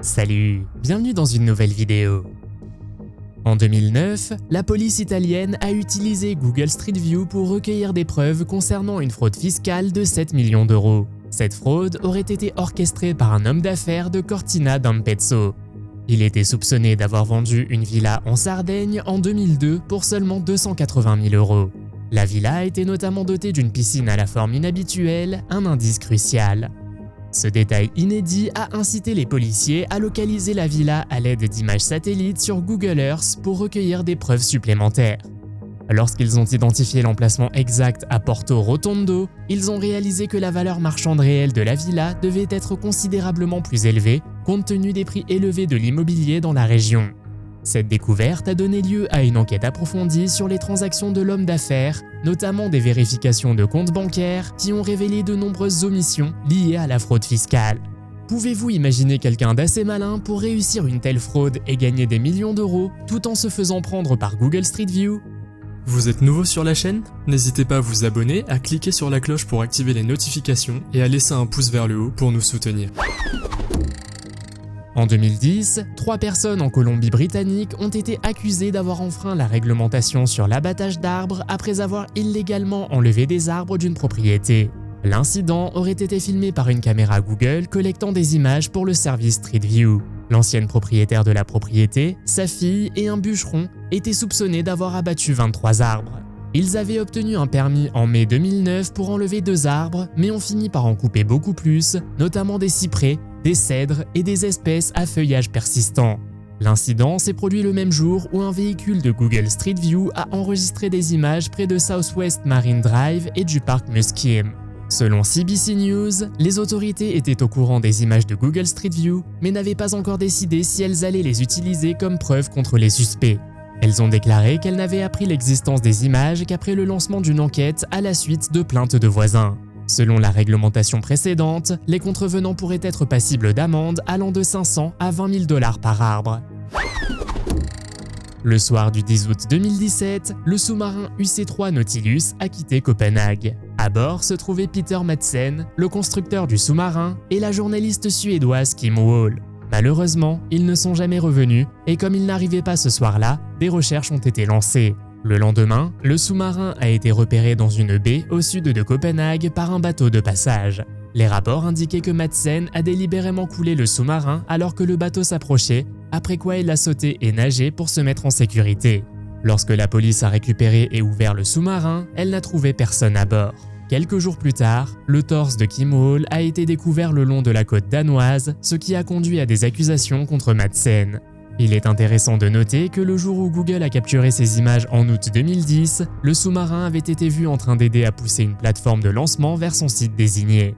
Salut, bienvenue dans une nouvelle vidéo. En 2009, la police italienne a utilisé Google Street View pour recueillir des preuves concernant une fraude fiscale de 7 millions d'euros. Cette fraude aurait été orchestrée par un homme d'affaires de Cortina d'Ampezzo. Il était soupçonné d'avoir vendu une villa en Sardaigne en 2002 pour seulement 280 000 euros. La villa était notamment dotée d'une piscine à la forme inhabituelle, un indice crucial. Ce détail inédit a incité les policiers à localiser la villa à l'aide d'images satellites sur Google Earth pour recueillir des preuves supplémentaires. Lorsqu'ils ont identifié l'emplacement exact à Porto Rotondo, ils ont réalisé que la valeur marchande réelle de la villa devait être considérablement plus élevée, compte tenu des prix élevés de l'immobilier dans la région. Cette découverte a donné lieu à une enquête approfondie sur les transactions de l'homme d'affaires, notamment des vérifications de comptes bancaires qui ont révélé de nombreuses omissions liées à la fraude fiscale. Pouvez-vous imaginer quelqu'un d'assez malin pour réussir une telle fraude et gagner des millions d'euros tout en se faisant prendre par Google Street View ? Vous êtes nouveau sur la chaîne ? N'hésitez pas à vous abonner, à cliquer sur la cloche pour activer les notifications et à laisser un pouce vers le haut pour nous soutenir. En 2010, 3 personnes en Colombie-Britannique ont été accusées d'avoir enfreint la réglementation sur l'abattage d'arbres après avoir illégalement enlevé des arbres d'une propriété. L'incident aurait été filmé par une caméra Google collectant des images pour le service Street View. L'ancienne propriétaire de la propriété, sa fille et un bûcheron étaient soupçonnés d'avoir abattu 23 arbres. Ils avaient obtenu un permis en mai 2009 pour enlever 2 arbres, mais ont fini par en couper beaucoup plus, notamment des cyprès, des cèdres et des espèces à feuillage persistant. L'incident s'est produit le même jour où un véhicule de Google Street View a enregistré des images près de Southwest Marine Drive et du parc Musqueam. Selon CBC News, les autorités étaient au courant des images de Google Street View, mais n'avaient pas encore décidé si elles allaient les utiliser comme preuve contre les suspects. Elles ont déclaré qu'elles n'avaient appris l'existence des images qu'après le lancement d'une enquête à la suite de plaintes de voisins. Selon la réglementation précédente, les contrevenants pourraient être passibles d'amendes allant de 500 à 20 000 $ par arbre. Le soir du 10 août 2017, le sous-marin UC3 Nautilus a quitté Copenhague. À bord se trouvaient Peter Madsen, le constructeur du sous-marin, et la journaliste suédoise Kim Wall. Malheureusement, ils ne sont jamais revenus, et comme ils n'arrivaient pas ce soir-là, des recherches ont été lancées. Le lendemain, le sous-marin a été repéré dans une baie au sud de Copenhague par un bateau de passage. Les rapports indiquaient que Madsen a délibérément coulé le sous-marin alors que le bateau s'approchait, après quoi il a sauté et nagé pour se mettre en sécurité. Lorsque la police a récupéré et ouvert le sous-marin, elle n'a trouvé personne à bord. Quelques jours plus tard, le torse de Kim Wall a été découvert le long de la côte danoise, ce qui a conduit à des accusations contre Madsen. Il est intéressant de noter que le jour où Google a capturé ces images en août 2010, le sous-marin avait été vu en train d'aider à pousser une plateforme de lancement vers son site désigné.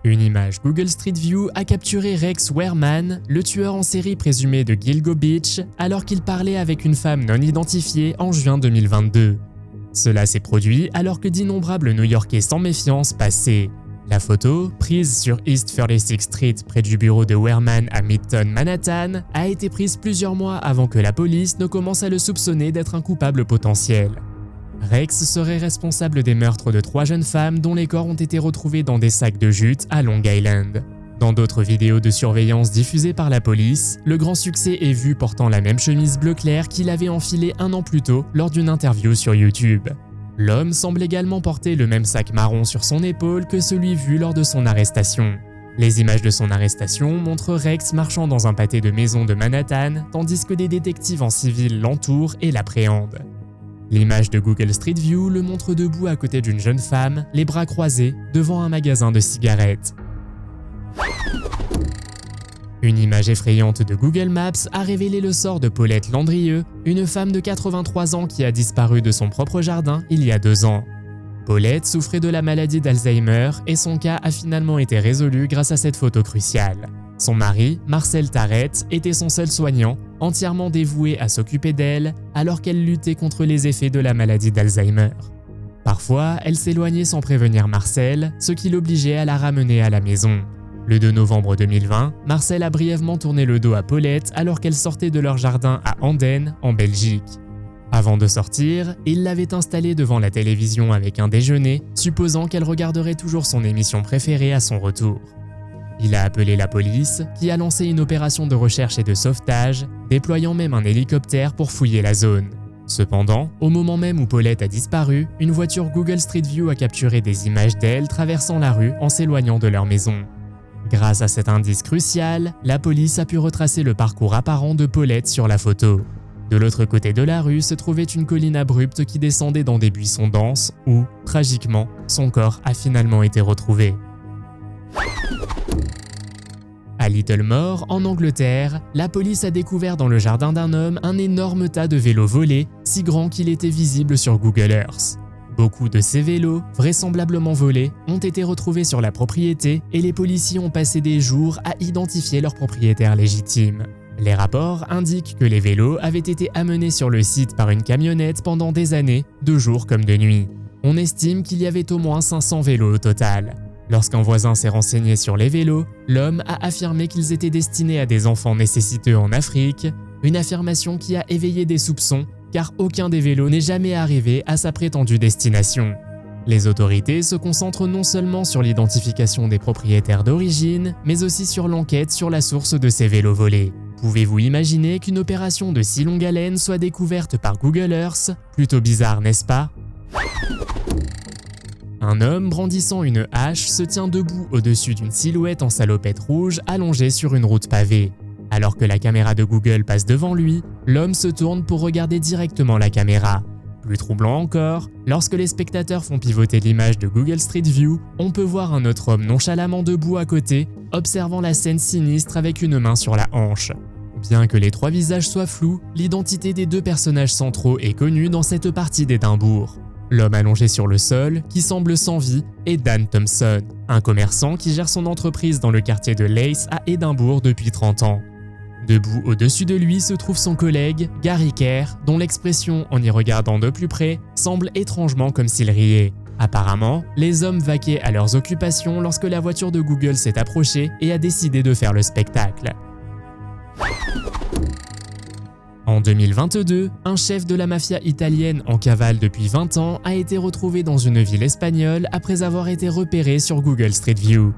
Une image Google Street View a capturé Rex Wehrman, le tueur en série présumé de Gilgo Beach, alors qu'il parlait avec une femme non identifiée en juin 2022. Cela s'est produit alors que d'innombrables New-Yorkais sans méfiance passaient. La photo, prise sur East 36th Street près du bureau de Wehrman à Midtown, Manhattan, a été prise plusieurs mois avant que la police ne commence à le soupçonner d'être un coupable potentiel. Rex serait responsable des meurtres de 3 jeunes femmes dont les corps ont été retrouvés dans des sacs de jute à Long Island. Dans d'autres vidéos de surveillance diffusées par la police, le grand succès est vu portant la même chemise bleu clair qu'il avait enfilée 1 an plus tôt lors d'une interview sur YouTube. L'homme semble également porter le même sac marron sur son épaule que celui vu lors de son arrestation. Les images de son arrestation montrent Rex marchant dans un pâté de maison de Manhattan, tandis que des détectives en civil l'entourent et l'appréhendent. L'image de Google Street View le montre debout à côté d'une jeune femme, les bras croisés, devant un magasin de cigarettes. Une image effrayante de Google Maps a révélé le sort de Paulette Landrieux, une femme de 83 ans qui a disparu de son propre jardin il y a 2 ans. Paulette souffrait de la maladie d'Alzheimer et son cas a finalement été résolu grâce à cette photo cruciale. Son mari, Marcel Tarrette, était son seul soignant, entièrement dévoué à s'occuper d'elle alors qu'elle luttait contre les effets de la maladie d'Alzheimer. Parfois, elle s'éloignait sans prévenir Marcel, ce qui l'obligeait à la ramener à la maison. Le 2 novembre 2020, Marcel a brièvement tourné le dos à Paulette alors qu'elle sortait de leur jardin à Andenne, en Belgique. Avant de sortir, il l'avait installée devant la télévision avec un déjeuner, supposant qu'elle regarderait toujours son émission préférée à son retour. Il a appelé la police, qui a lancé une opération de recherche et de sauvetage, déployant même un hélicoptère pour fouiller la zone. Cependant, au moment même où Paulette a disparu, une voiture Google Street View a capturé des images d'elle traversant la rue en s'éloignant de leur maison. Grâce à cet indice crucial, la police a pu retracer le parcours apparent de Paulette sur la photo. De l'autre côté de la rue se trouvait une colline abrupte qui descendait dans des buissons denses où, tragiquement, son corps a finalement été retrouvé. À Littlemore, en Angleterre, la police a découvert dans le jardin d'un homme un énorme tas de vélos volés, si grand qu'il était visible sur Google Earth. Beaucoup de ces vélos, vraisemblablement volés, ont été retrouvés sur la propriété et les policiers ont passé des jours à identifier leur propriétaire légitime. Les rapports indiquent que les vélos avaient été amenés sur le site par une camionnette pendant des années, de jour comme de nuit. On estime qu'il y avait au moins 500 vélos au total. Lorsqu'un voisin s'est renseigné sur les vélos, l'homme a affirmé qu'ils étaient destinés à des enfants nécessiteux en Afrique, une affirmation qui a éveillé des soupçons car aucun des vélos n'est jamais arrivé à sa prétendue destination. Les autorités se concentrent non seulement sur l'identification des propriétaires d'origine, mais aussi sur l'enquête sur la source de ces vélos volés. Pouvez-vous imaginer qu'une opération de si longue haleine soit découverte par Google Earth? Plutôt bizarre, n'est-ce pas? Un homme brandissant une hache se tient debout au-dessus d'une silhouette en salopette rouge allongée sur une route pavée. Alors que la caméra de Google passe devant lui, l'homme se tourne pour regarder directement la caméra. Plus troublant encore, lorsque les spectateurs font pivoter l'image de Google Street View, on peut voir un autre homme nonchalamment debout à côté, observant la scène sinistre avec une main sur la hanche. Bien que les trois visages soient flous, l'identité des deux personnages centraux est connue dans cette partie d'Édimbourg. L'homme allongé sur le sol, qui semble sans vie, est Dan Thompson, un commerçant qui gère son entreprise dans le quartier de Leith à Édimbourg depuis 30 ans. Debout au-dessus de lui se trouve son collègue, Gary Kerr, dont l'expression, en y regardant de plus près, semble étrangement comme s'il riait. Apparemment, les hommes vaquaient à leurs occupations lorsque la voiture de Google s'est approchée et a décidé de faire le spectacle. En 2022, un chef de la mafia italienne en cavale depuis 20 ans a été retrouvé dans une ville espagnole après avoir été repéré sur Google Street View.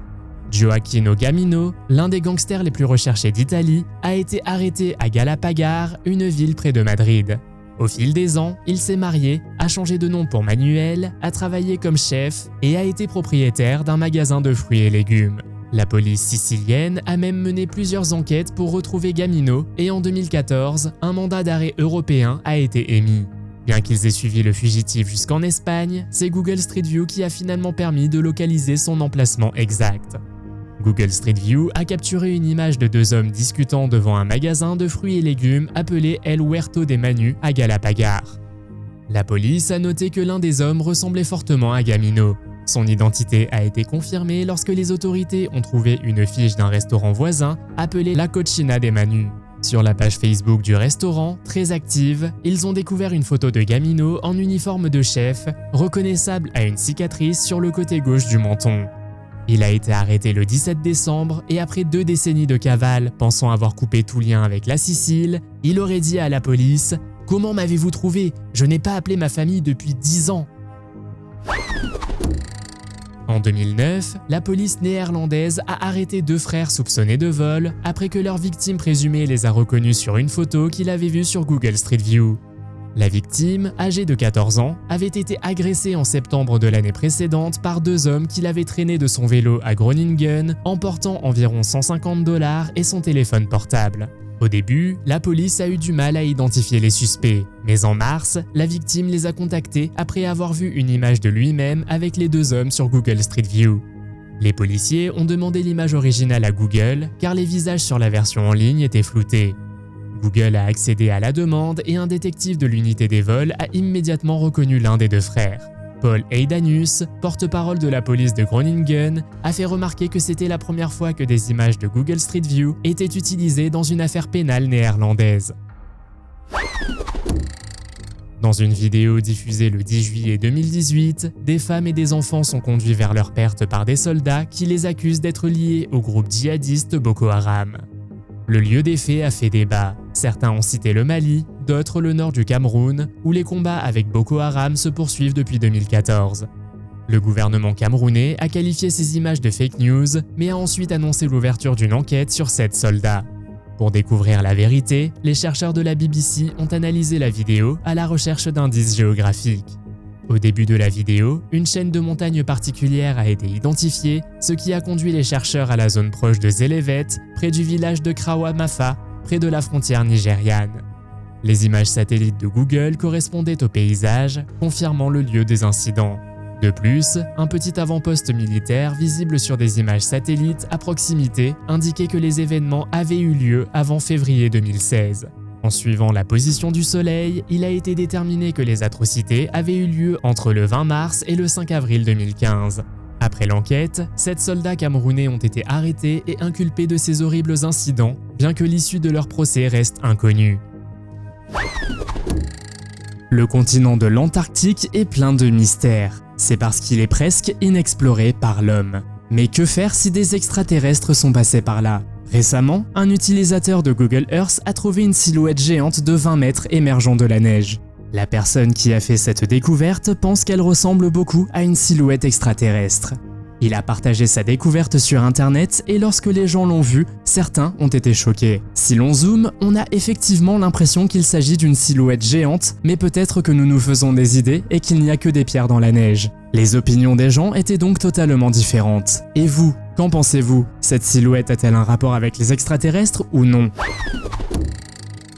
Gioacchino Gamino, l'un des gangsters les plus recherchés d'Italie, a été arrêté à Galapagar, une ville près de Madrid. Au fil des ans, il s'est marié, a changé de nom pour Manuel, a travaillé comme chef et a été propriétaire d'un magasin de fruits et légumes. La police sicilienne a même mené plusieurs enquêtes pour retrouver Gamino et en 2014, un mandat d'arrêt européen a été émis. Bien qu'ils aient suivi le fugitif jusqu'en Espagne, c'est Google Street View qui a finalement permis de localiser son emplacement exact. Google Street View a capturé une image de deux hommes discutant devant un magasin de fruits et légumes appelé El Huerto de Manu à Galapagar. La police a noté que l'un des hommes ressemblait fortement à Gamino. Son identité a été confirmée lorsque les autorités ont trouvé une fiche d'un restaurant voisin appelé La Cocina de Manu. Sur la page Facebook du restaurant, très active, ils ont découvert une photo de Gamino en uniforme de chef, reconnaissable à une cicatrice sur le côté gauche du menton. Il a été arrêté le 17 décembre et après 2 décennies de cavale, pensant avoir coupé tout lien avec la Sicile, il aurait dit à la police « Comment m'avez-vous trouvé? Je n'ai pas appelé ma famille depuis 10 ans !» En 2009, la police néerlandaise a arrêté 2 frères soupçonnés de vol après que leur victime présumée les a reconnus sur une photo qu'il avait vue sur Google Street View. La victime, âgée de 14 ans, avait été agressée en septembre de l'année précédente par 2 hommes qui l'avaient traîné de son vélo à Groningen, emportant environ $150 et son téléphone portable. Au début, la police a eu du mal à identifier les suspects, mais en mars, la victime les a contactés après avoir vu une image de lui-même avec les 2 hommes sur Google Street View. Les policiers ont demandé l'image originale à Google car les visages sur la version en ligne étaient floutés. Google a accédé à la demande et un détective de l'unité des vols a immédiatement reconnu l'un des 2 frères. Paul Heidanus, porte-parole de la police de Groningen, a fait remarquer que c'était la première fois que des images de Google Street View étaient utilisées dans une affaire pénale néerlandaise. Dans une vidéo diffusée le 10 juillet 2018, des femmes et des enfants sont conduits vers leur perte par des soldats qui les accusent d'être liés au groupe djihadiste Boko Haram. Le lieu des faits a fait débat. Certains ont cité le Mali, d'autres le nord du Cameroun, où les combats avec Boko Haram se poursuivent depuis 2014. Le gouvernement camerounais a qualifié ces images de fake news, mais a ensuite annoncé l'ouverture d'une enquête sur 7 soldats. Pour découvrir la vérité, les chercheurs de la BBC ont analysé la vidéo à la recherche d'indices géographiques. Au début de la vidéo, une chaîne de montagnes particulière a été identifiée, ce qui a conduit les chercheurs à la zone proche de Zelevet, près du village de Krawamafa, près de la frontière nigériane. Les images satellites de Google correspondaient au paysage, confirmant le lieu des incidents. De plus, un petit avant-poste militaire visible sur des images satellites à proximité indiquait que les événements avaient eu lieu avant février 2016. En suivant la position du soleil, il a été déterminé que les atrocités avaient eu lieu entre le 20 mars et le 5 avril 2015. Après l'enquête, 7 soldats camerounais ont été arrêtés et inculpés de ces horribles incidents, bien que l'issue de leur procès reste inconnue. Le continent de l'Antarctique est plein de mystères. C'est parce qu'il est presque inexploré par l'homme. Mais que faire si des extraterrestres sont passés par là ? Récemment, un utilisateur de Google Earth a trouvé une silhouette géante de 20 mètres émergeant de la neige. La personne qui a fait cette découverte pense qu'elle ressemble beaucoup à une silhouette extraterrestre. Il a partagé sa découverte sur internet et lorsque les gens l'ont vu, certains ont été choqués. Si l'on zoome, on a effectivement l'impression qu'il s'agit d'une silhouette géante, mais peut-être que nous nous faisons des idées et qu'il n'y a que des pierres dans la neige. Les opinions des gens étaient donc totalement différentes. Et vous, qu'en pensez-vous ? Cette silhouette a-t-elle un rapport avec les extraterrestres ou non ?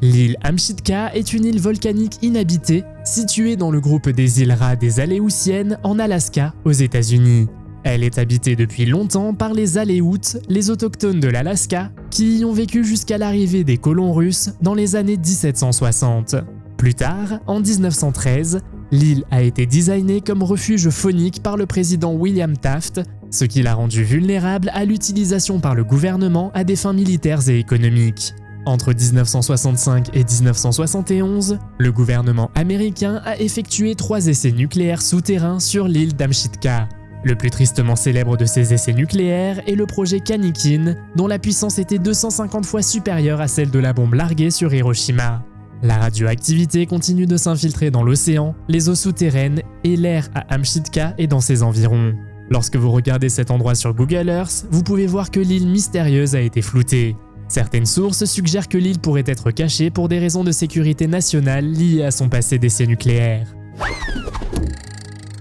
L'île Amchitka est une île volcanique inhabitée, située dans le groupe des îles Rats des Aléoutiennes en Alaska, aux États-Unis. Elle est habitée depuis longtemps par les Aléoutes, les autochtones de l'Alaska, qui y ont vécu jusqu'à l'arrivée des colons russes dans les années 1760. Plus tard, en 1913, l'île a été designée comme refuge faunique par le président William Taft, ce qui l'a rendue vulnérable à l'utilisation par le gouvernement à des fins militaires et économiques. Entre 1965 et 1971, le gouvernement américain a effectué 3 essais nucléaires souterrains sur l'île d'Amchitka. Le plus tristement célèbre de ces essais nucléaires est le projet Kanikin, dont la puissance était 250 fois supérieure à celle de la bombe larguée sur Hiroshima. La radioactivité continue de s'infiltrer dans l'océan, les eaux souterraines et l'air à Amchitka et dans ses environs. Lorsque vous regardez cet endroit sur Google Earth, vous pouvez voir que l'île mystérieuse a été floutée. Certaines sources suggèrent que l'île pourrait être cachée pour des raisons de sécurité nationale liées à son passé d'essais nucléaires.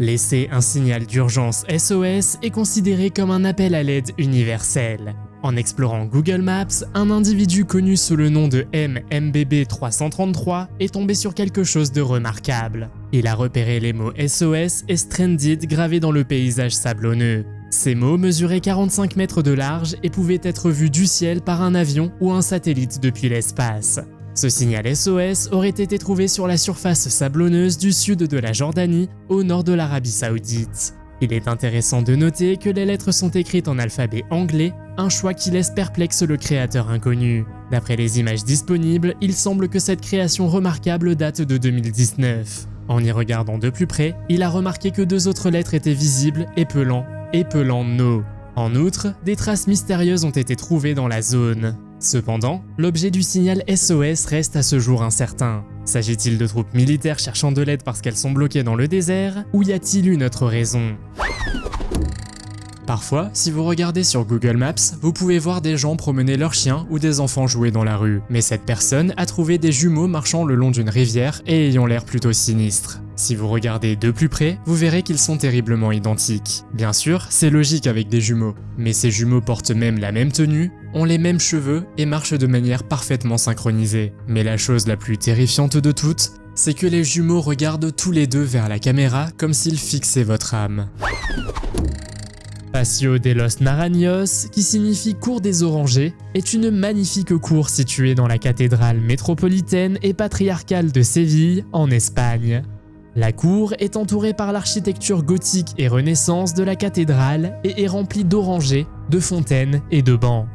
Laisser un signal d'urgence SOS est considéré comme un appel à l'aide universel. En explorant Google Maps, un individu connu sous le nom de MMBB333 est tombé sur quelque chose de remarquable. Il a repéré les mots SOS et Stranded gravés dans le paysage sablonneux. Ces mots mesuraient 45 mètres de large et pouvaient être vus du ciel par un avion ou un satellite depuis l'espace. Ce signal SOS aurait été trouvé sur la surface sablonneuse du sud de la Jordanie, au nord de l'Arabie Saoudite. Il est intéressant de noter que les lettres sont écrites en alphabet anglais, un choix qui laisse perplexe le créateur inconnu. D'après les images disponibles, il semble que cette création remarquable date de 2019. En y regardant de plus près, il a remarqué que 2 autres lettres étaient visibles, épelant no. En outre, des traces mystérieuses ont été trouvées dans la zone. Cependant, l'objet du signal SOS reste à ce jour incertain. S'agit-il de troupes militaires cherchant de l'aide parce qu'elles sont bloquées dans le désert, ou y a-t-il une autre raison ? Parfois, si vous regardez sur Google Maps, vous pouvez voir des gens promener leurs chiens ou des enfants jouer dans la rue. Mais cette personne a trouvé des jumeaux marchant le long d'une rivière et ayant l'air plutôt sinistres. Si vous regardez de plus près, vous verrez qu'ils sont terriblement identiques. Bien sûr, c'est logique avec des jumeaux, mais ces jumeaux portent même la même tenue, ont les mêmes cheveux et marchent de manière parfaitement synchronisée. Mais la chose la plus terrifiante de toutes, c'est que les jumeaux regardent tous les deux vers la caméra comme s'ils fixaient votre âme. Paseo de los Naranjos, qui signifie cour des orangers, est une magnifique cour située dans la cathédrale métropolitaine et patriarcale de Séville, en Espagne. La cour est entourée par l'architecture gothique et renaissance de la cathédrale et est remplie d'orangers, de fontaines et de bancs.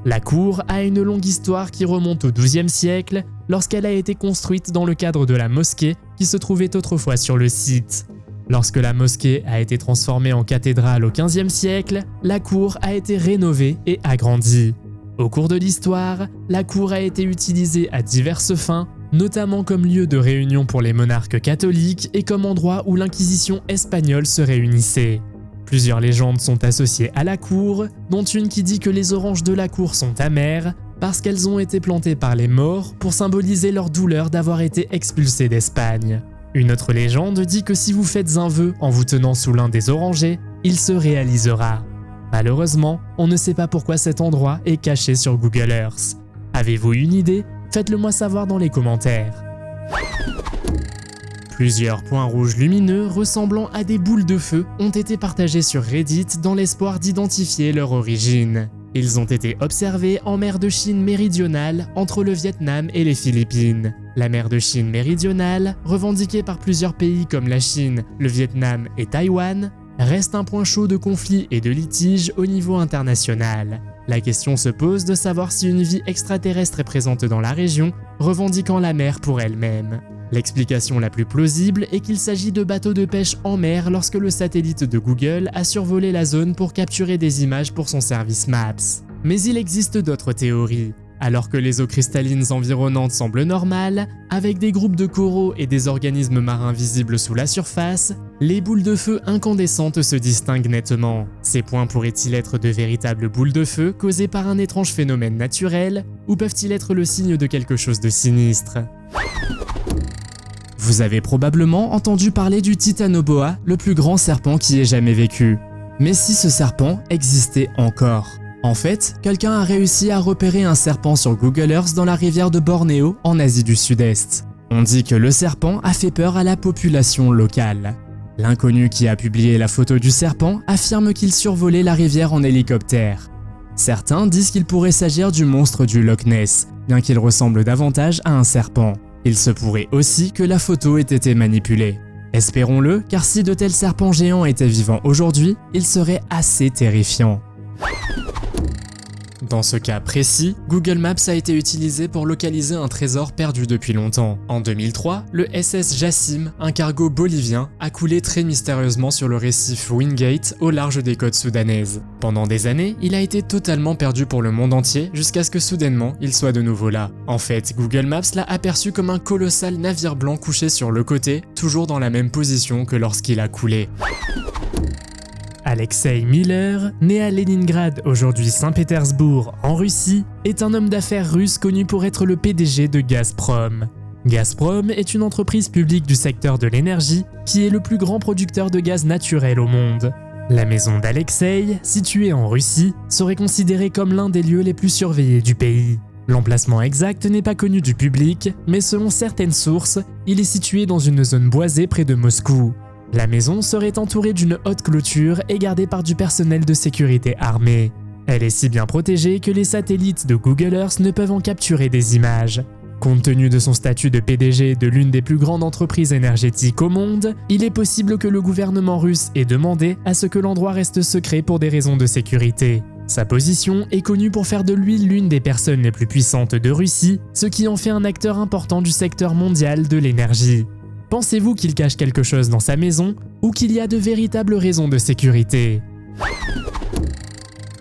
La cour a une longue histoire qui remonte au XIIe siècle, lorsqu'elle a été construite dans le cadre de la mosquée qui se trouvait autrefois sur le site. Lorsque la mosquée a été transformée en cathédrale au XVe siècle, la cour a été rénovée et agrandie. Au cours de l'histoire, la cour a été utilisée à diverses fins, notamment comme lieu de réunion pour les monarques catholiques et comme endroit où l'Inquisition espagnole se réunissait. Plusieurs légendes sont associées à la cour, dont une qui dit que les oranges de la cour sont amères parce qu'elles ont été plantées par les morts pour symboliser leur douleur d'avoir été expulsés d'Espagne. Une autre légende dit que si vous faites un vœu en vous tenant sous l'un des orangers, il se réalisera. Malheureusement, on ne sait pas pourquoi cet endroit est caché sur Google Earth. Avez-vous une idée? Faites-le moi savoir dans les commentaires. Plusieurs points rouges lumineux ressemblant à des boules de feu ont été partagés sur Reddit dans l'espoir d'identifier leur origine. Ils ont été observés en mer de Chine méridionale entre le Vietnam et les Philippines. La mer de Chine méridionale, revendiquée par plusieurs pays comme la Chine, le Vietnam et Taïwan, reste un point chaud de conflit et de litige au niveau international. La question se pose de savoir si une vie extraterrestre est présente dans la région, revendiquant la mer pour elle-même. L'explication la plus plausible est qu'il s'agit de bateaux de pêche en mer lorsque le satellite de Google a survolé la zone pour capturer des images pour son service Maps. Mais il existe d'autres théories. Alors que les eaux cristallines environnantes semblent normales, avec des groupes de coraux et des organismes marins visibles sous la surface, les boules de feu incandescentes se distinguent nettement. Ces points pourraient-ils être de véritables boules de feu causées par un étrange phénomène naturel, ou peuvent-ils être le signe de quelque chose de sinistre? Vous avez probablement entendu parler du Titanoboa, le plus grand serpent qui ait jamais vécu. Mais si ce serpent existait encore? En fait, quelqu'un a réussi à repérer un serpent sur Google Earth dans la rivière de Bornéo, en Asie du Sud-Est. On dit que le serpent a fait peur à la population locale. L'inconnu qui a publié la photo du serpent affirme qu'il survolait la rivière en hélicoptère. Certains disent qu'il pourrait s'agir du monstre du Loch Ness, bien qu'il ressemble davantage à un serpent. Il se pourrait aussi que la photo ait été manipulée. Espérons-le, car si de tels serpents géants étaient vivants aujourd'hui, ils seraient assez terrifiants. Dans ce cas précis, Google Maps a été utilisé pour localiser un trésor perdu depuis longtemps. En 2003, le SS Jassim, un cargo bolivien, a coulé très mystérieusement sur le récif Wingate au large des côtes soudanaises. Pendant des années, il a été totalement perdu pour le monde entier jusqu'à ce que soudainement, il soit de nouveau là. En fait, Google Maps l'a aperçu comme un colossal navire blanc couché sur le côté, toujours dans la même position que lorsqu'il a coulé. Alexei Miller, né à Leningrad, aujourd'hui Saint-Pétersbourg, en Russie, est un homme d'affaires russe connu pour être le PDG de Gazprom. Gazprom est une entreprise publique du secteur de l'énergie qui est le plus grand producteur de gaz naturel au monde. La maison d'Alexei, située en Russie, serait considérée comme l'un des lieux les plus surveillés du pays. L'emplacement exact n'est pas connu du public, mais selon certaines sources, il est situé dans une zone boisée près de Moscou. La maison serait entourée d'une haute clôture et gardée par du personnel de sécurité armé. Elle est si bien protégée que les satellites de Google Earth ne peuvent en capturer des images. Compte tenu de son statut de PDG de l'une des plus grandes entreprises énergétiques au monde, il est possible que le gouvernement russe ait demandé à ce que l'endroit reste secret pour des raisons de sécurité. Sa position est connue pour faire de lui l'une des personnes les plus puissantes de Russie, ce qui en fait un acteur important du secteur mondial de l'énergie. Pensez-vous qu'il cache quelque chose dans sa maison ou qu'il y a de véritables raisons de sécurité?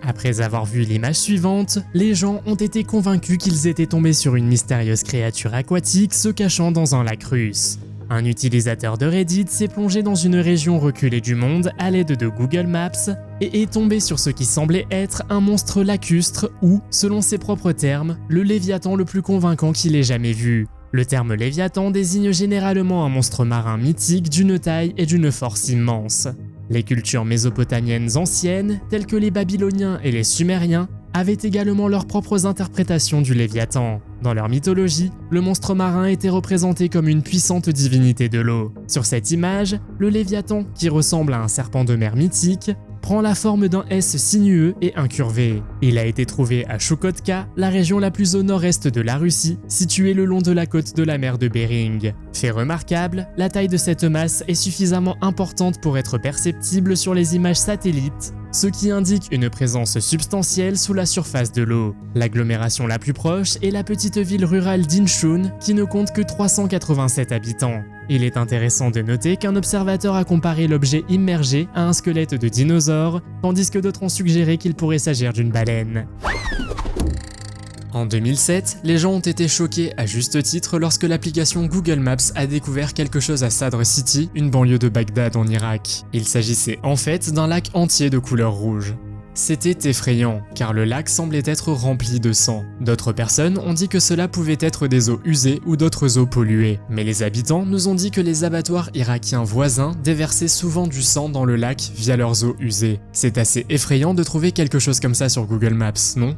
Après avoir vu l'image suivante, les gens ont été convaincus qu'ils étaient tombés sur une mystérieuse créature aquatique se cachant dans un lac russe. Un utilisateur de Reddit s'est plongé dans une région reculée du monde à l'aide de Google Maps et est tombé sur ce qui semblait être un monstre lacustre ou, selon ses propres termes, le Léviathan le plus convaincant qu'il ait jamais vu. Le terme Léviathan désigne généralement un monstre marin mythique d'une taille et d'une force immense. Les cultures mésopotamiennes anciennes, telles que les Babyloniens et les Sumériens, avaient également leurs propres interprétations du Léviathan. Dans leur mythologie, le monstre marin était représenté comme une puissante divinité de l'eau. Sur cette image, le Léviathan, qui ressemble à un serpent de mer mythique, prend la forme d'un S sinueux et incurvé. Il a été trouvé à Chukotka, la région la plus au nord-est de la Russie, située le long de la côte de la mer de Bering. Fait remarquable, la taille de cette masse est suffisamment importante pour être perceptible sur les images satellites, ce qui indique une présence substantielle sous la surface de l'eau. L'agglomération la plus proche est la petite ville rurale d'Inchun, qui ne compte que 387 habitants. Il est intéressant de noter qu'un observateur a comparé l'objet immergé à un squelette de dinosaure, tandis que d'autres ont suggéré qu'il pourrait s'agir d'une baleine. En 2007, les gens ont été choqués à juste titre lorsque l'application Google Maps a découvert quelque chose à Sadr City, une banlieue de Bagdad en Irak. Il s'agissait en fait d'un lac entier de couleur rouge. C'était effrayant, car le lac semblait être rempli de sang. D'autres personnes ont dit que cela pouvait être des eaux usées ou d'autres eaux polluées. Mais les habitants nous ont dit que les abattoirs irakiens voisins déversaient souvent du sang dans le lac via leurs eaux usées. C'est assez effrayant de trouver quelque chose comme ça sur Google Maps, non ?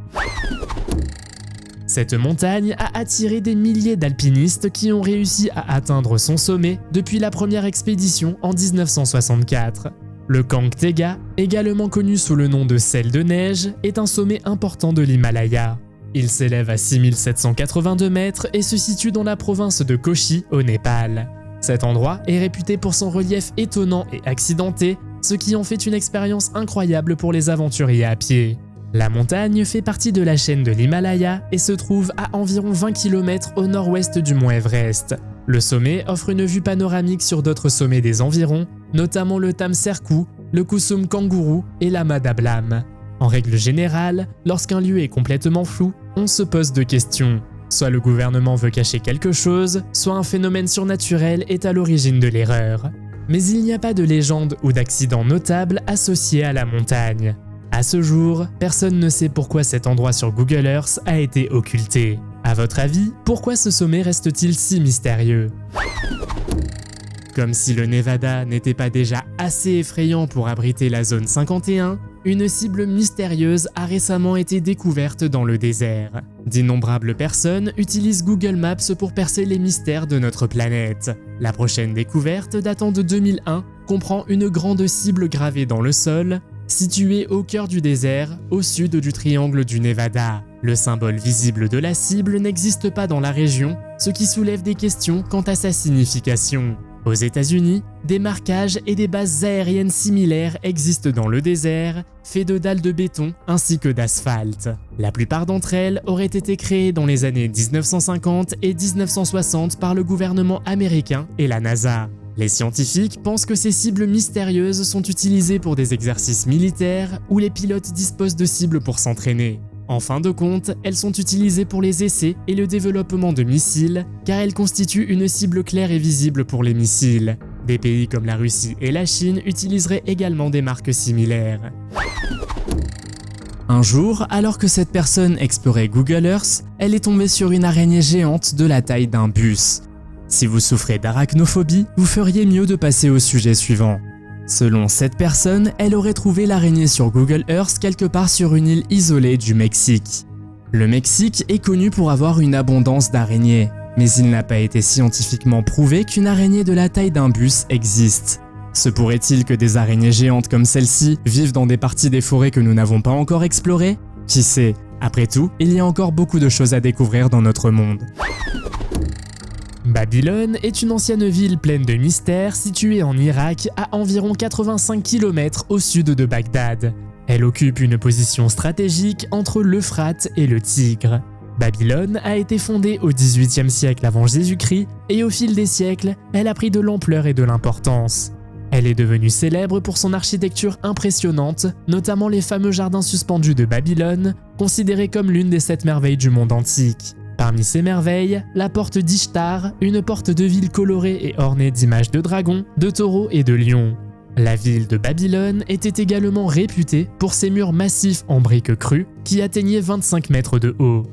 Cette montagne a attiré des milliers d'alpinistes qui ont réussi à atteindre son sommet depuis la première expédition en 1964. Le Kang Tega, également connu sous le nom de sel de neige, est un sommet important de l'Himalaya. Il s'élève à 6782 mètres et se situe dans la province de Kochi, au Népal. Cet endroit est réputé pour son relief étonnant et accidenté, ce qui en fait une expérience incroyable pour les aventuriers à pied. La montagne fait partie de la chaîne de l'Himalaya et se trouve à environ 20 km au nord-ouest du mont Everest. Le sommet offre une vue panoramique sur d'autres sommets des environs, notamment le Tam Serku, le Kusum Kanguru et la Madablam. En règle générale, lorsqu'un lieu est complètement flou, on se pose deux questions. Soit le gouvernement veut cacher quelque chose, soit un phénomène surnaturel est à l'origine de l'erreur. Mais il n'y a pas de légende ou d'accident notable associé à la montagne. À ce jour, personne ne sait pourquoi cet endroit sur Google Earth a été occulté. À votre avis, pourquoi ce sommet reste-t-il si mystérieux ? Comme si le Nevada n'était pas déjà assez effrayant pour abriter la zone 51, une cible mystérieuse a récemment été découverte dans le désert. D'innombrables personnes utilisent Google Maps pour percer les mystères de notre planète. La prochaine découverte, datant de 2001, comprend une grande cible gravée dans le sol, située au cœur du désert, au sud du triangle du Nevada. Le symbole visible de la cible n'existe pas dans la région, ce qui soulève des questions quant à sa signification. Aux États-Unis, des marquages et des bases aériennes similaires existent dans le désert, faits de dalles de béton ainsi que d'asphalte. La plupart d'entre elles auraient été créées dans les années 1950 et 1960 par le gouvernement américain et la NASA. Les scientifiques pensent que ces cibles mystérieuses sont utilisées pour des exercices militaires où les pilotes disposent de cibles pour s'entraîner. En fin de compte, elles sont utilisées pour les essais et le développement de missiles, car elles constituent une cible claire et visible pour les missiles. Des pays comme la Russie et la Chine utiliseraient également des marques similaires. Un jour, alors que cette personne explorait Google Earth, elle est tombée sur une araignée géante de la taille d'un bus. Si vous souffrez d'arachnophobie, vous feriez mieux de passer au sujet suivant. Selon cette personne, elle aurait trouvé l'araignée sur Google Earth quelque part sur une île isolée du Mexique. Le Mexique est connu pour avoir une abondance d'araignées, mais il n'a pas été scientifiquement prouvé qu'une araignée de la taille d'un bus existe. Se pourrait-il que des araignées géantes comme celle-ci vivent dans des parties des forêts que nous n'avons pas encore explorées ? Qui sait ? Après tout, il y a encore beaucoup de choses à découvrir dans notre monde. Babylone est une ancienne ville pleine de mystères située en Irak à environ 85 km au sud de Bagdad. Elle occupe une position stratégique entre l'Euphrate et le Tigre. Babylone a été fondée au XVIIIe siècle avant Jésus-Christ et au fil des siècles, elle a pris de l'ampleur et de l'importance. Elle est devenue célèbre pour son architecture impressionnante, notamment les fameux jardins suspendus de Babylone, considérés comme l'une des 7 merveilles du monde antique. Parmi ces merveilles, la porte d'Ishtar, une porte de ville colorée et ornée d'images de dragons, de taureaux et de lions. La ville de Babylone était également réputée pour ses murs massifs en briques crues qui atteignaient 25 mètres de haut.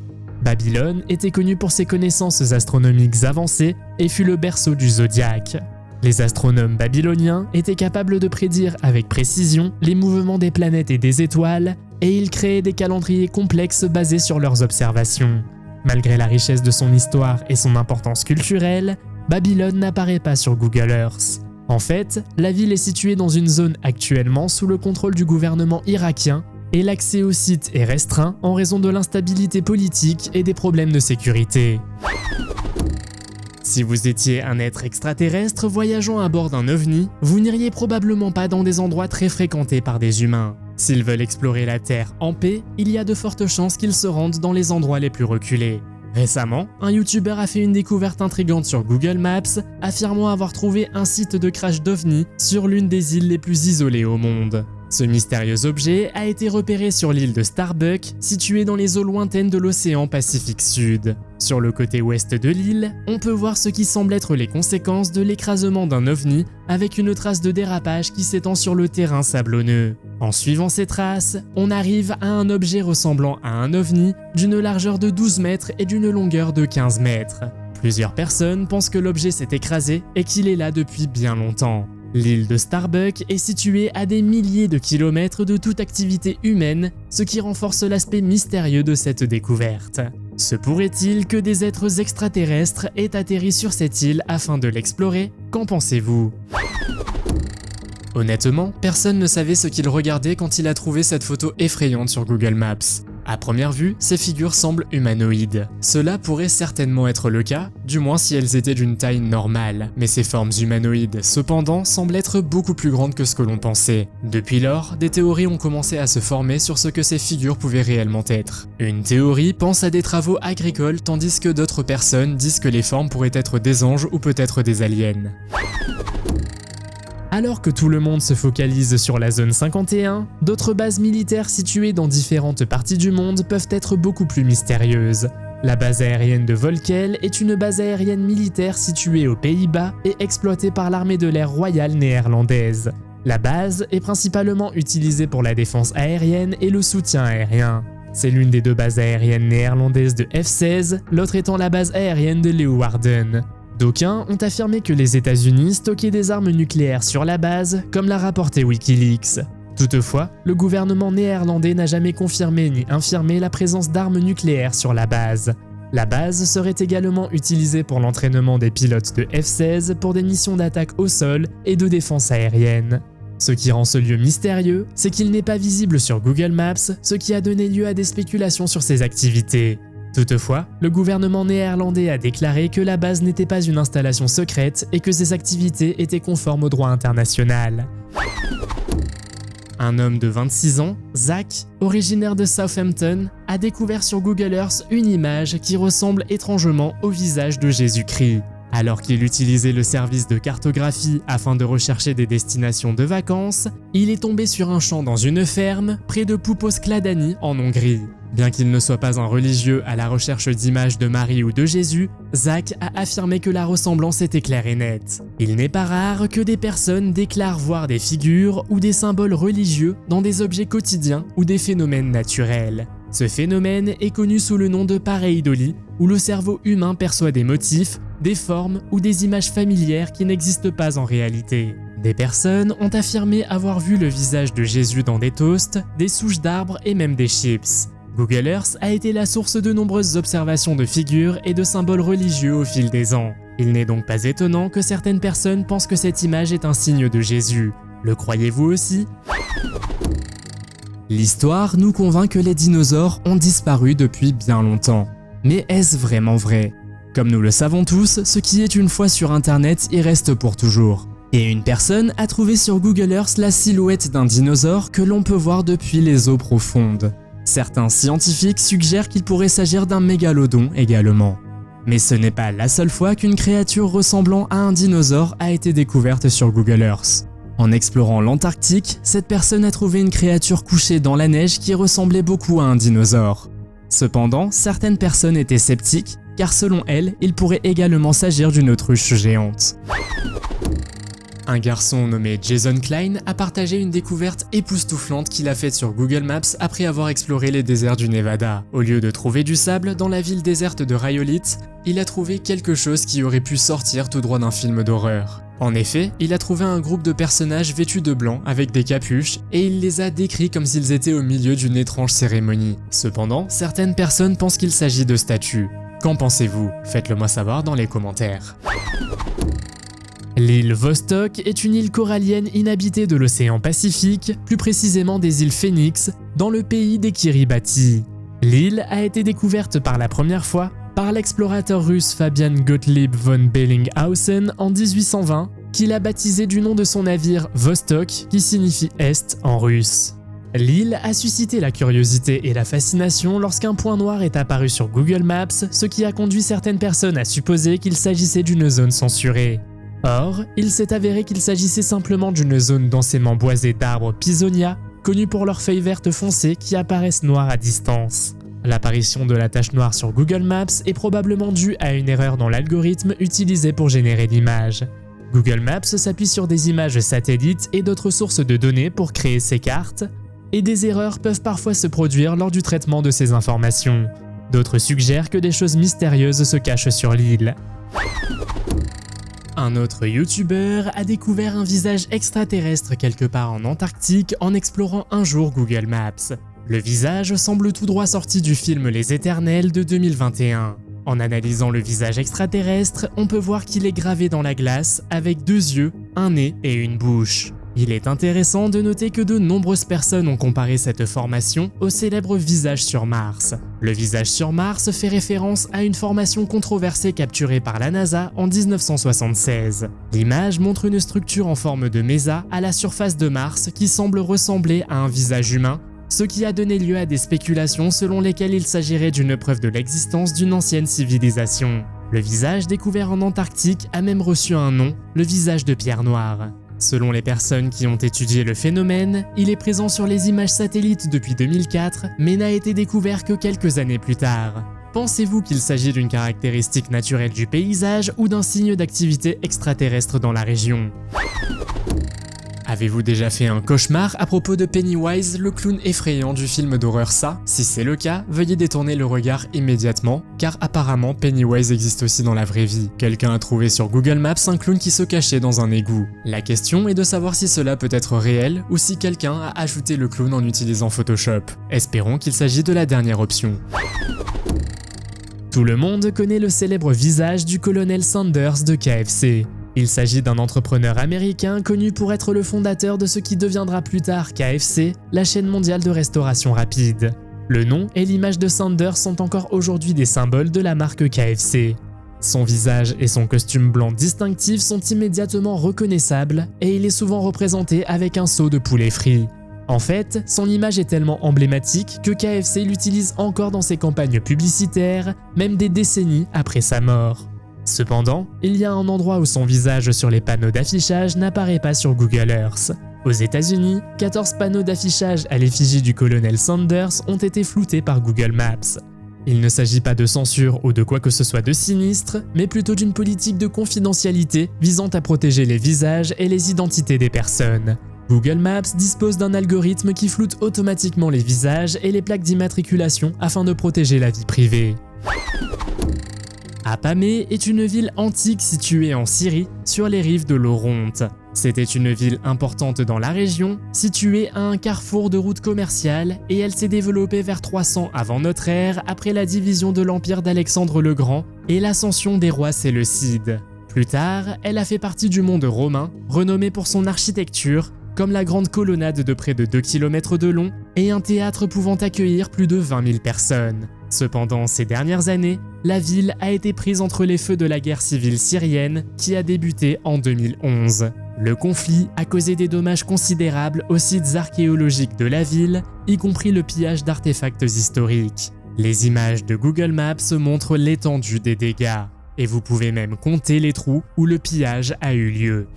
Babylone était connue pour ses connaissances astronomiques avancées et fut le berceau du zodiaque. Les astronomes babyloniens étaient capables de prédire avec précision les mouvements des planètes et des étoiles, et ils créaient des calendriers complexes basés sur leurs observations. Malgré la richesse de son histoire et son importance culturelle, Babylone n'apparaît pas sur Google Earth. En fait, la ville est située dans une zone actuellement sous le contrôle du gouvernement irakien et l'accès au site est restreint en raison de l'instabilité politique et des problèmes de sécurité. Si vous étiez un être extraterrestre voyageant à bord d'un ovni, vous n'iriez probablement pas dans des endroits très fréquentés par des humains. S'ils veulent explorer la Terre en paix, il y a de fortes chances qu'ils se rendent dans les endroits les plus reculés. Récemment, un YouTuber a fait une découverte intrigante sur Google Maps, affirmant avoir trouvé un site de crash d'ovni sur l'une des îles les plus isolées au monde. Ce mystérieux objet a été repéré sur l'île de Starbuck, située dans les eaux lointaines de l'océan Pacifique Sud. Sur le côté ouest de l'île, on peut voir ce qui semble être les conséquences de l'écrasement d'un ovni avec une trace de dérapage qui s'étend sur le terrain sablonneux. En suivant ces traces, on arrive à un objet ressemblant à un ovni d'une largeur de 12 mètres et d'une longueur de 15 mètres. Plusieurs personnes pensent que l'objet s'est écrasé et qu'il est là depuis bien longtemps. L'île de Starbuck est située à des milliers de kilomètres de toute activité humaine, ce qui renforce l'aspect mystérieux de cette découverte. Se pourrait-il que des êtres extraterrestres aient atterri sur cette île afin de l'explorer? Qu'en pensez-vous? Honnêtement, personne ne savait ce qu'il regardait quand il a trouvé cette photo effrayante sur Google Maps. À première vue, ces figures semblent humanoïdes. Cela pourrait certainement être le cas, du moins si elles étaient d'une taille normale. Mais ces formes humanoïdes, cependant, semblent être beaucoup plus grandes que ce que l'on pensait. Depuis lors, des théories ont commencé à se former sur ce que ces figures pouvaient réellement être. Une théorie pense à des travaux agricoles, tandis que d'autres personnes disent que les formes pourraient être des anges ou peut-être des aliens. Alors que tout le monde se focalise sur la zone 51, d'autres bases militaires situées dans différentes parties du monde peuvent être beaucoup plus mystérieuses. La base aérienne de Volkel est une base aérienne militaire située aux Pays-Bas et exploitée par l'armée de l'air royale néerlandaise. La base est principalement utilisée pour la défense aérienne et le soutien aérien. C'est l'une des deux bases aériennes néerlandaises de F-16, l'autre étant la base aérienne de Leeuwarden. D'aucuns ont affirmé que les États-Unis stockaient des armes nucléaires sur la base, comme l'a rapporté Wikileaks. Toutefois, le gouvernement néerlandais n'a jamais confirmé ni infirmé la présence d'armes nucléaires sur la base. La base serait également utilisée pour l'entraînement des pilotes de F-16 pour des missions d'attaque au sol et de défense aérienne. Ce qui rend ce lieu mystérieux, c'est qu'il n'est pas visible sur Google Maps, ce qui a donné lieu à des spéculations sur ses activités. Toutefois, le gouvernement néerlandais a déclaré que la base n'était pas une installation secrète et que ses activités étaient conformes au droit international. Un homme de 26 ans, Zach, originaire de Southampton, a découvert sur Google Earth une image qui ressemble étrangement au visage de Jésus-Christ. Alors qu'il utilisait le service de cartographie afin de rechercher des destinations de vacances, il est tombé sur un champ dans une ferme près de Pouposkladani en Hongrie. Bien qu'il ne soit pas un religieux à la recherche d'images de Marie ou de Jésus, Zach a affirmé que la ressemblance était claire et nette. Il n'est pas rare que des personnes déclarent voir des figures ou des symboles religieux dans des objets quotidiens ou des phénomènes naturels. Ce phénomène est connu sous le nom de pareidolie, où le cerveau humain perçoit des motifs, des formes ou des images familières qui n'existent pas en réalité. Des personnes ont affirmé avoir vu le visage de Jésus dans des toasts, des souches d'arbres et même des chips. Google Earth a été la source de nombreuses observations de figures et de symboles religieux au fil des ans. Il n'est donc pas étonnant que certaines personnes pensent que cette image est un signe de Jésus. Le croyez-vous aussi? L'histoire nous convainc que les dinosaures ont disparu depuis bien longtemps. Mais est-ce vraiment vrai? Comme nous le savons tous, ce qui est une fois sur internet y reste pour toujours. Et une personne a trouvé sur Google Earth la silhouette d'un dinosaure que l'on peut voir depuis les eaux profondes. Certains scientifiques suggèrent qu'il pourrait s'agir d'un mégalodon également. Mais ce n'est pas la seule fois qu'une créature ressemblant à un dinosaure a été découverte sur Google Earth. En explorant l'Antarctique, cette personne a trouvé une créature couchée dans la neige qui ressemblait beaucoup à un dinosaure. Cependant, certaines personnes étaient sceptiques, car selon elles, il pourrait également s'agir d'une autruche géante. Un garçon nommé Jason Klein a partagé une découverte époustouflante qu'il a faite sur Google Maps après avoir exploré les déserts du Nevada. Au lieu de trouver du sable dans la ville déserte de Rhyolite, il a trouvé quelque chose qui aurait pu sortir tout droit d'un film d'horreur. En effet, il a trouvé un groupe de personnages vêtus de blanc avec des capuches et il les a décrits comme s'ils étaient au milieu d'une étrange cérémonie. Cependant, certaines personnes pensent qu'il s'agit de statues. Qu'en pensez-vous? Faites-le moi savoir dans les commentaires. L'île Vostok est une île corallienne inhabitée de l'océan Pacifique, plus précisément des îles Phoenix, dans le pays des Kiribati. L'île a été découverte par la première fois par l'explorateur russe Fabian Gottlieb von Bellinghausen en 1820, qu'il a baptisé du nom de son navire Vostok, qui signifie Est en russe. L'île a suscité la curiosité et la fascination lorsqu'un point noir est apparu sur Google Maps, ce qui a conduit certaines personnes à supposer qu'il s'agissait d'une zone censurée. Or, il s'est avéré qu'il s'agissait simplement d'une zone densément boisée d'arbres Pisonia, connus pour leurs feuilles vertes foncées qui apparaissent noires à distance. L'apparition de la tache noire sur Google Maps est probablement due à une erreur dans l'algorithme utilisé pour générer l'image. Google Maps s'appuie sur des images satellites et d'autres sources de données pour créer ces cartes, et des erreurs peuvent parfois se produire lors du traitement de ces informations. D'autres suggèrent que des choses mystérieuses se cachent sur l'île. Un autre YouTuber a découvert un visage extraterrestre quelque part en Antarctique en explorant un jour Google Maps. Le visage semble tout droit sorti du film Les Éternels de 2021. En analysant le visage extraterrestre, on peut voir qu'il est gravé dans la glace avec 2 yeux, un nez et une bouche. Il est intéressant de noter que de nombreuses personnes ont comparé cette formation au célèbre visage sur Mars. Le visage sur Mars fait référence à une formation controversée capturée par la NASA en 1976. L'image montre une structure en forme de mésa à la surface de Mars qui semble ressembler à un visage humain, ce qui a donné lieu à des spéculations selon lesquelles il s'agirait d'une preuve de l'existence d'une ancienne civilisation. Le visage découvert en Antarctique a même reçu un nom, le visage de pierre noire. Selon les personnes qui ont étudié le phénomène, il est présent sur les images satellites depuis 2004, mais n'a été découvert que quelques années plus tard. Pensez-vous qu'il s'agit d'une caractéristique naturelle du paysage ou d'un signe d'activité extraterrestre dans la région ? Avez-vous déjà fait un cauchemar à propos de Pennywise, le clown effrayant du film d'horreur Ça ? Si c'est le cas, veuillez détourner le regard immédiatement, car apparemment Pennywise existe aussi dans la vraie vie. Quelqu'un a trouvé sur Google Maps un clown qui se cachait dans un égout. La question est de savoir si cela peut être réel ou si quelqu'un a ajouté le clown en utilisant Photoshop. Espérons qu'il s'agit de la dernière option. Tout le monde connaît le célèbre visage du colonel Sanders de KFC. Il s'agit d'un entrepreneur américain connu pour être le fondateur de ce qui deviendra plus tard KFC, la chaîne mondiale de restauration rapide. Le nom et l'image de Sanders sont encore aujourd'hui des symboles de la marque KFC. Son visage et son costume blanc distinctif sont immédiatement reconnaissables et il est souvent représenté avec un seau de poulet frit. En fait, son image est tellement emblématique que KFC l'utilise encore dans ses campagnes publicitaires, même des décennies après sa mort. Cependant, il y a un endroit où son visage sur les panneaux d'affichage n'apparaît pas sur Google Earth. Aux États-Unis, 14 panneaux d'affichage à l'effigie du colonel Sanders ont été floutés par Google Maps. Il ne s'agit pas de censure ou de quoi que ce soit de sinistre, mais plutôt d'une politique de confidentialité visant à protéger les visages et les identités des personnes. Google Maps dispose d'un algorithme qui floute automatiquement les visages et les plaques d'immatriculation afin de protéger la vie privée. Apamée est une ville antique située en Syrie, sur les rives de l'Oronte. C'était une ville importante dans la région, située à un carrefour de routes commerciales, et elle s'est développée vers 300 avant notre ère après la division de l'empire d'Alexandre le Grand et l'ascension des rois séleucides. Plus tard, elle a fait partie du monde romain, renommé pour son architecture, comme la grande colonnade de près de 2 km de long et un théâtre pouvant accueillir plus de 20 000 personnes. Cependant, ces dernières années, la ville a été prise entre les feux de la guerre civile syrienne qui a débuté en 2011. Le conflit a causé des dommages considérables aux sites archéologiques de la ville, y compris le pillage d'artefacts historiques. Les images de Google Maps montrent l'étendue des dégâts, et vous pouvez même compter les trous où le pillage a eu lieu.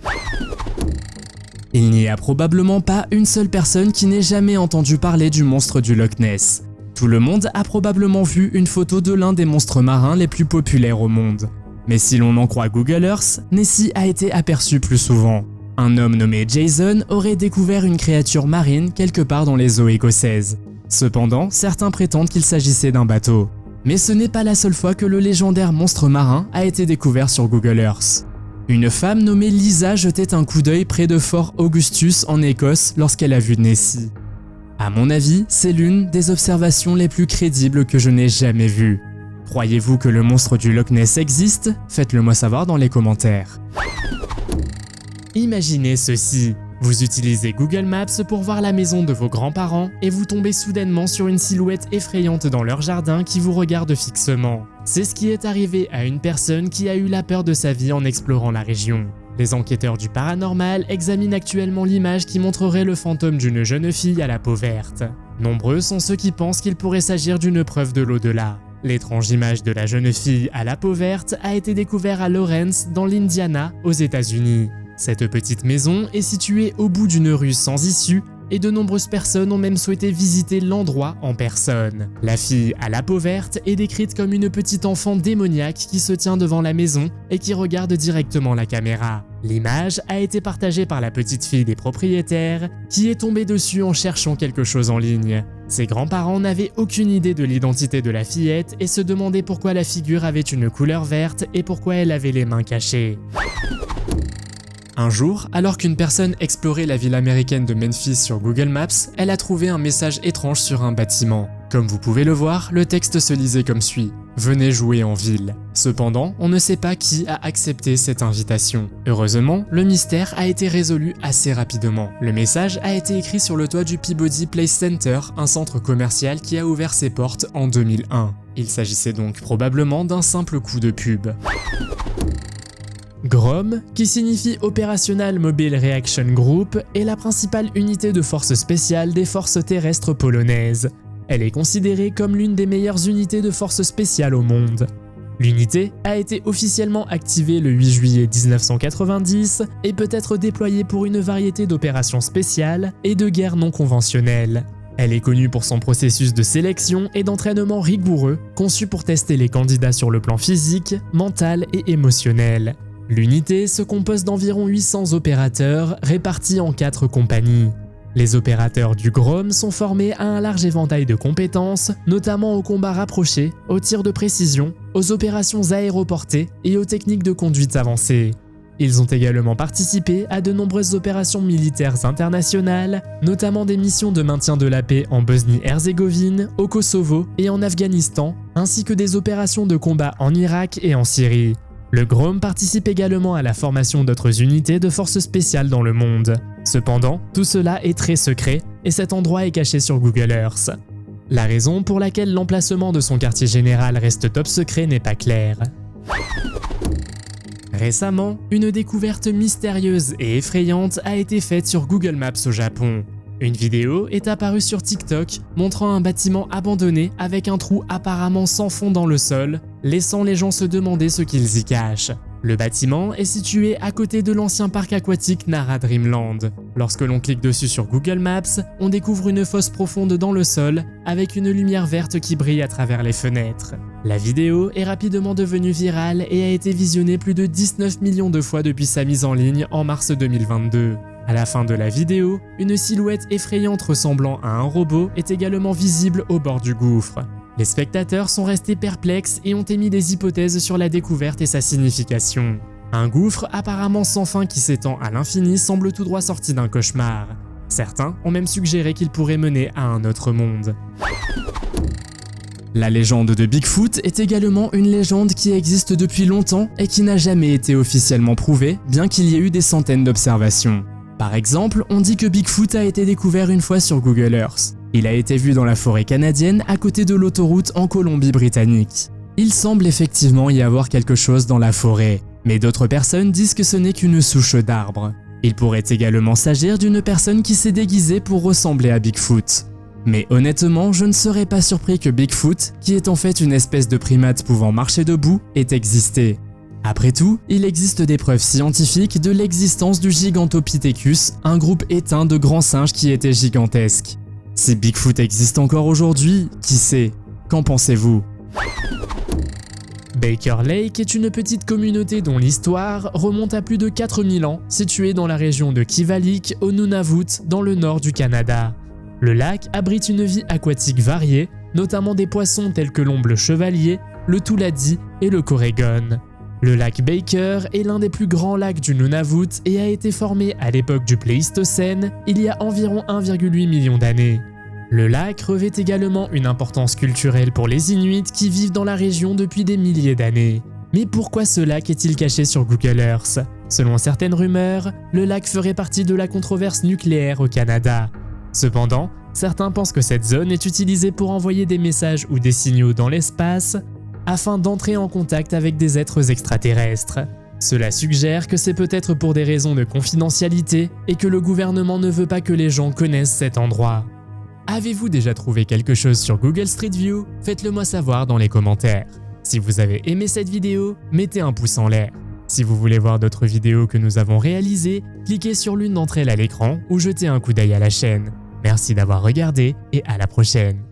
Il n'y a probablement pas une seule personne qui n'ait jamais entendu parler du monstre du Loch Ness. Tout le monde a probablement vu une photo de l'un des monstres marins les plus populaires au monde. Mais si l'on en croit Google Earth, Nessie a été aperçu plus souvent. Un homme nommé Jason aurait découvert une créature marine quelque part dans les eaux écossaises. Cependant, certains prétendent qu'il s'agissait d'un bateau. Mais ce n'est pas la seule fois que le légendaire monstre marin a été découvert sur Google Earth. Une femme nommée Lisa jetait un coup d'œil près de Fort Augustus en Écosse lorsqu'elle a vu Nessie. À mon avis, c'est l'une des observations les plus crédibles que je n'ai jamais vues. Croyez-vous que le monstre du Loch Ness existe? Faites-le moi savoir dans les commentaires. Imaginez ceci. Vous utilisez Google Maps pour voir la maison de vos grands-parents et vous tombez soudainement sur une silhouette effrayante dans leur jardin qui vous regarde fixement. C'est ce qui est arrivé à une personne qui a eu la peur de sa vie en explorant la région. Les enquêteurs du paranormal examinent actuellement l'image qui montrerait le fantôme d'une jeune fille à la peau verte. Nombreux sont ceux qui pensent qu'il pourrait s'agir d'une preuve de l'au-delà. L'étrange image de la jeune fille à la peau verte a été découverte à Lawrence, dans l'Indiana, aux États-Unis. Cette petite maison est située au bout d'une rue sans issue, et de nombreuses personnes ont même souhaité visiter l'endroit en personne. La fille à la peau verte est décrite comme une petite enfant démoniaque qui se tient devant la maison et qui regarde directement la caméra. L'image a été partagée par la petite fille des propriétaires qui est tombée dessus en cherchant quelque chose en ligne. Ses grands-parents n'avaient aucune idée de l'identité de la fillette et se demandaient pourquoi la figure avait une couleur verte et pourquoi elle avait les mains cachées. Un jour, alors qu'une personne explorait la ville américaine de Memphis sur Google Maps, elle a trouvé un message étrange sur un bâtiment. Comme vous pouvez le voir, le texte se lisait comme suit : « Venez jouer en ville ». Cependant, on ne sait pas qui a accepté cette invitation. Heureusement, le mystère a été résolu assez rapidement. Le message a été écrit sur le toit du Peabody Place Center, un centre commercial qui a ouvert ses portes en 2001. Il s'agissait donc probablement d'un simple coup de pub. GROM, qui signifie Operational Mobile Reaction Group, est la principale unité de force spéciale des forces terrestres polonaises. Elle est considérée comme l'une des meilleures unités de force spéciale au monde. L'unité a été officiellement activée le 8 juillet 1990 et peut être déployée pour une variété d'opérations spéciales et de guerres non conventionnelles. Elle est connue pour son processus de sélection et d'entraînement rigoureux, conçu pour tester les candidats sur le plan physique, mental et émotionnel. L'unité se compose d'environ 800 opérateurs répartis en 4 compagnies. Les opérateurs du GROM sont formés à un large éventail de compétences, notamment au combat rapproché, aux tirs de précision, aux opérations aéroportées et aux techniques de conduite avancées. Ils ont également participé à de nombreuses opérations militaires internationales, notamment des missions de maintien de la paix en Bosnie-Herzégovine, au Kosovo et en Afghanistan, ainsi que des opérations de combat en Irak et en Syrie. Le GROM participe également à la formation d'autres unités de forces spéciales dans le monde. Cependant, tout cela est très secret et cet endroit est caché sur Google Earth. La raison pour laquelle l'emplacement de son quartier général reste top secret n'est pas claire. Récemment, une découverte mystérieuse et effrayante a été faite sur Google Maps au Japon. Une vidéo est apparue sur TikTok montrant un bâtiment abandonné avec un trou apparemment sans fond dans le sol, laissant les gens se demander ce qu'ils y cachent. Le bâtiment est situé à côté de l'ancien parc aquatique Nara Dreamland. Lorsque l'on clique dessus sur Google Maps, on découvre une fosse profonde dans le sol avec une lumière verte qui brille à travers les fenêtres. La vidéo est rapidement devenue virale et a été visionnée plus de 19 millions de fois depuis sa mise en ligne en mars 2022. À la fin de la vidéo, une silhouette effrayante ressemblant à un robot est également visible au bord du gouffre. Les spectateurs sont restés perplexes et ont émis des hypothèses sur la découverte et sa signification. Un gouffre apparemment sans fin qui s'étend à l'infini semble tout droit sorti d'un cauchemar. Certains ont même suggéré qu'il pourrait mener à un autre monde. La légende de Bigfoot est également une légende qui existe depuis longtemps et qui n'a jamais été officiellement prouvée, bien qu'il y ait eu des centaines d'observations. Par exemple, on dit que Bigfoot a été découvert une fois sur Google Earth. Il a été vu dans la forêt canadienne à côté de l'autoroute en Colombie-Britannique. Il semble effectivement y avoir quelque chose dans la forêt, mais d'autres personnes disent que ce n'est qu'une souche d'arbre. Il pourrait également s'agir d'une personne qui s'est déguisée pour ressembler à Bigfoot. Mais honnêtement, je ne serais pas surpris que Bigfoot, qui est en fait une espèce de primate pouvant marcher debout, ait existé. Après tout, il existe des preuves scientifiques de l'existence du Gigantopithecus, un groupe éteint de grands singes qui étaient gigantesques. Si Bigfoot existe encore aujourd'hui, qui sait? Qu'en pensez-vous? Baker Lake est une petite communauté dont l'histoire remonte à plus de 4000 ans, située dans la région de Kivalik, au Nunavut, dans le nord du Canada. Le lac abrite une vie aquatique variée, notamment des poissons tels que l'omble chevalier, le touladi et le corégon. Le lac Baker est l'un des plus grands lacs du Nunavut et a été formé à l'époque du Pléistocène, il y a environ 1,8 million d'années. Le lac revêt également une importance culturelle pour les Inuits qui vivent dans la région depuis des milliers d'années. Mais pourquoi ce lac est-il caché sur Google Earth? Selon certaines rumeurs, le lac ferait partie de la controverse nucléaire au Canada. Cependant, certains pensent que cette zone est utilisée pour envoyer des messages ou des signaux dans l'espace afin d'entrer en contact avec des êtres extraterrestres. Cela suggère que c'est peut-être pour des raisons de confidentialité et que le gouvernement ne veut pas que les gens connaissent cet endroit. Avez-vous déjà trouvé quelque chose sur Google Street View? Faites-le moi savoir dans les commentaires. Si vous avez aimé cette vidéo, mettez un pouce en l'air. Si vous voulez voir d'autres vidéos que nous avons réalisées, cliquez sur l'une d'entre elles à l'écran ou jetez un coup d'œil à la chaîne. Merci d'avoir regardé et à la prochaine.